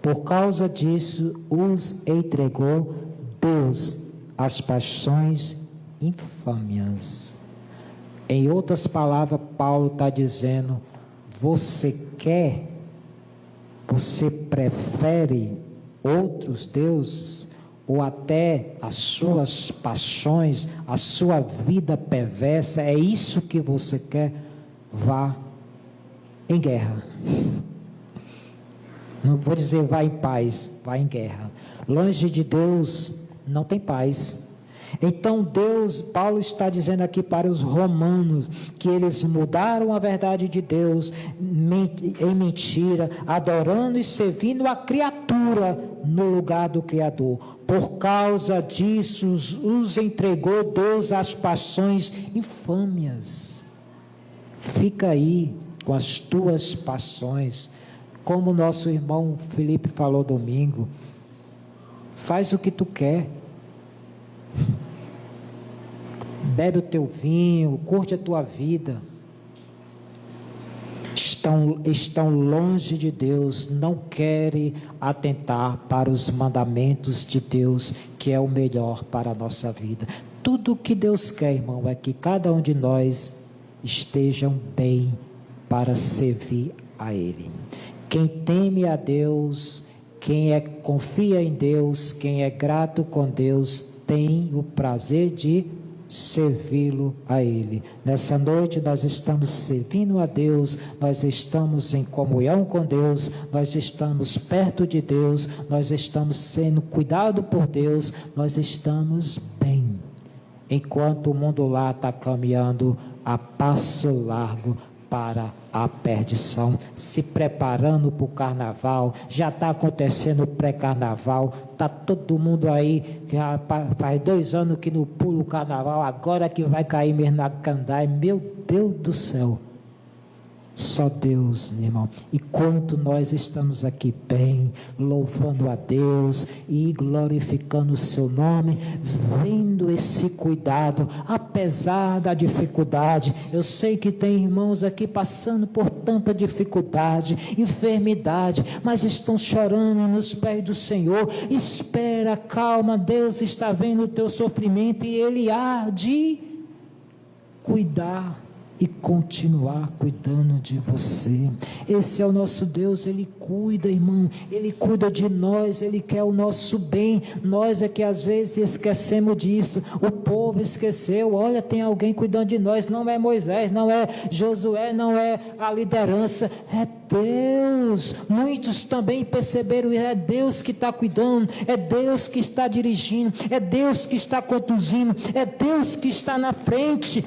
Por causa disso, os entregou Deus às paixões infâmias. Em outras palavras, Paulo está dizendo: você prefere outros deuses, ou até as suas paixões, a sua vida perversa, é isso que você quer? Vá em guerra. Não vou dizer vá em paz, vá em guerra. Longe de Deus não tem paz. Então Paulo está dizendo aqui para os romanos que eles mudaram a verdade de Deus em mentira, adorando e servindo a criatura no lugar do Criador. Por causa disso os entregou Deus às paixões infâmias. Fica aí com as tuas paixões, como nosso irmão Felipe falou domingo. Faz o que tu quer. Bebe o teu vinho, curte a tua vida. Estão longe de Deus, não querem atentar para os mandamentos de Deus, que é o melhor para a nossa vida. Tudo o que Deus quer, irmão, é que cada um de nós estejam bem para servir a Ele. Quem teme a Deus, quem confia em Deus, quem é grato com Deus, tem o prazer de servi-lo a Ele. Nessa noite nós estamos servindo a Deus, nós estamos em comunhão com Deus, nós estamos perto de Deus, nós estamos sendo cuidados por Deus, nós estamos bem, enquanto o mundo lá está caminhando a passo largo para a perdição, se preparando para o carnaval. Já está acontecendo o pré-carnaval, está todo mundo aí, já faz 2 anos que não pula o carnaval, agora que vai cair mesmo na candaia. Meu Deus do céu, só Deus, irmão. E quanto nós estamos aqui bem, louvando a Deus e glorificando o seu nome, vendo esse cuidado, apesar da dificuldade. Eu sei que tem irmãos aqui passando por tanta dificuldade, enfermidade, mas estão chorando nos pés do Senhor. Espera, calma, Deus está vendo o teu sofrimento e Ele há de cuidar e continuar cuidando de você. Esse é o nosso Deus. Ele cuida, irmão, Ele cuida de nós, Ele quer o nosso bem. Nós é que às vezes esquecemos disso. O povo esqueceu. Olha, tem alguém cuidando de nós. Não é Moisés, não é Josué, não é a liderança, é Deus. Muitos também perceberam, é Deus que está cuidando, é Deus que está dirigindo, é Deus que está conduzindo, é Deus que está na frente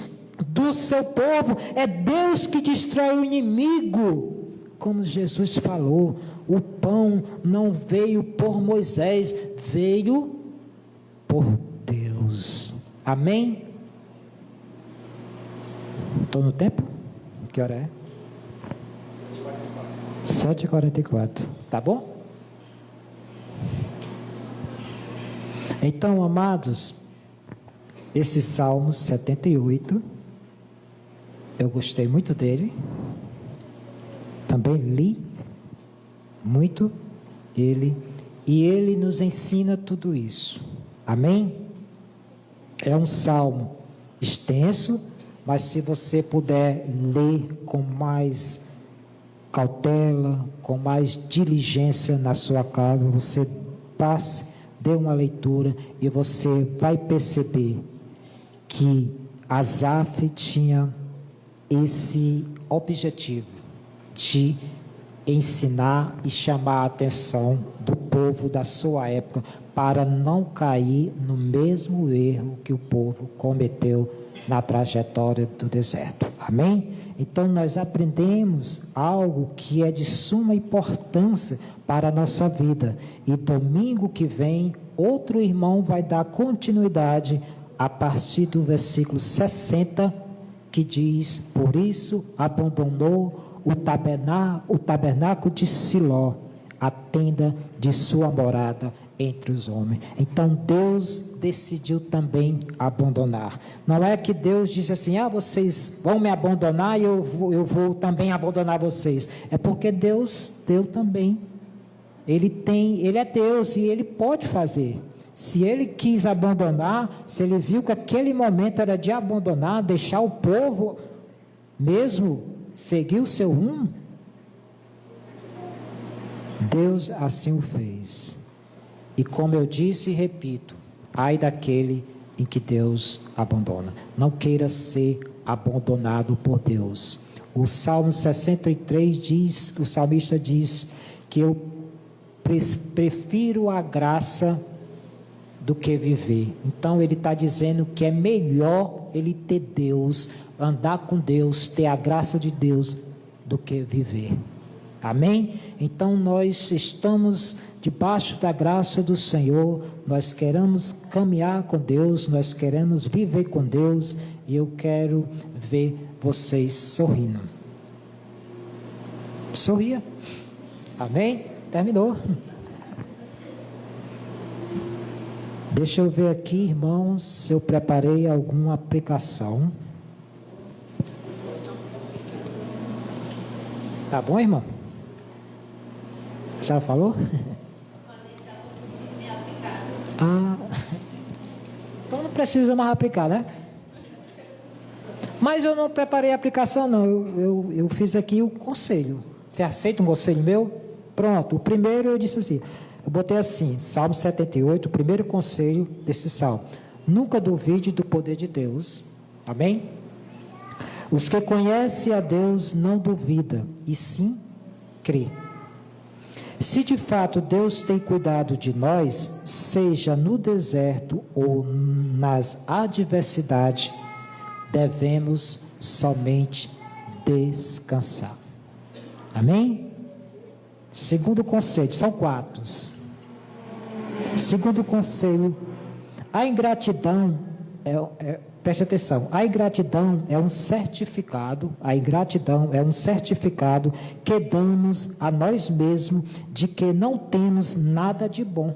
do seu povo, é Deus que destrói o inimigo. Como Jesus falou, o pão não veio por Moisés, veio por Deus. Amém? Estou no tempo? Que hora é? 7h44. Tá bom? Então, amados, esse Salmo 78, eu gostei muito dele, também li muito ele, e ele nos ensina tudo isso. Amém? É um salmo extenso, mas se você puder ler com mais cautela, com mais diligência na sua casa, você passe, dê uma leitura e você vai perceber que Asaf tinha esse objetivo de ensinar e chamar a atenção do povo da sua época para não cair no mesmo erro que o povo cometeu na trajetória do deserto. Amém? Então nós aprendemos algo que é de suma importância para a nossa vida. E domingo que vem, outro irmão vai dar continuidade a partir do versículo 60, que diz: por isso abandonou o tabernáculo de Siló, a tenda de sua morada, entre os homens. Então Deus decidiu também abandonar. Não é que Deus disse assim: vocês vão me abandonar e eu vou também abandonar vocês. É porque Deus deu também. Ele é Deus e Ele pode fazer. Se Ele quis abandonar, se Ele viu que aquele momento era de abandonar, deixar o povo mesmo seguir o seu rumo, Deus assim o fez. E como eu disse e repito, ai daquele em que Deus abandona. Não queira ser abandonado por Deus. O Salmo 63 diz, o salmista diz que eu prefiro a graça do que viver. Então ele está dizendo que é melhor ele ter Deus, andar com Deus, ter a graça de Deus, do que viver. Amém? Então nós estamos debaixo da graça do Senhor, nós queremos caminhar com Deus, nós queremos viver com Deus, e eu quero ver vocês sorrindo. Sorria. Amém? Terminou. Deixa eu ver aqui, irmãos, se eu preparei alguma aplicação. Tá bom, irmão? A senhora falou? Então não precisa mais aplicar, né? Mas eu não preparei a aplicação, não. Eu fiz aqui o conselho. Você aceita um conselho meu? Pronto. O primeiro eu disse assim, eu botei assim, Salmo 78, o primeiro conselho desse salmo: nunca duvide do poder de Deus. Amém? Os que conhecem a Deus não duvidam, e sim crê. Se de fato Deus tem cuidado de nós, seja no deserto ou nas adversidades, devemos somente descansar. Amém? Segundo conselho, são 4. Segundo conselho, a ingratidão preste atenção, a ingratidão é um certificado, que damos a nós mesmos de que não temos nada de bom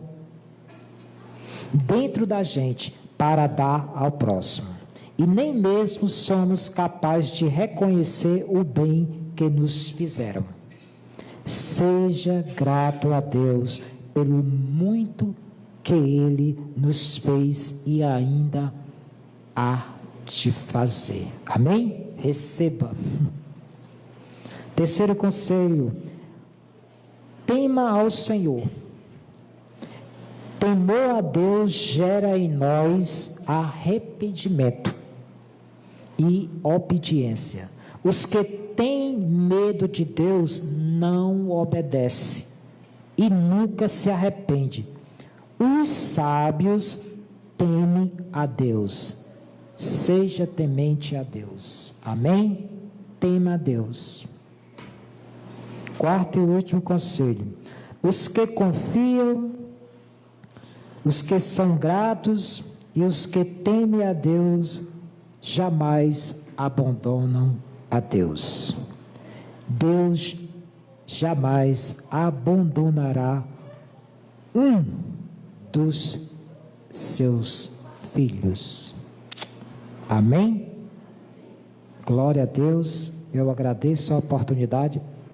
dentro da gente para dar ao próximo. E nem mesmo somos capazes de reconhecer o bem que nos fizeram. Seja grato a Deus pelo muito que Ele nos fez e ainda há de fazer. Amém? Receba. Terceiro conselho: tema ao Senhor. Temor a Deus gera em nós arrependimento e obediência. Os que têm medo de Deus não obedecem e nunca se arrependem. Os sábios temem a Deus. Seja temente a Deus. Amém? Tema a Deus. Quarto e último conselho: os que confiam, os que são gratos e os que temem a Deus jamais abandonam a Deus. Deus jamais abandonará um dos seus filhos. Amém? Glória a Deus. Eu agradeço a oportunidade.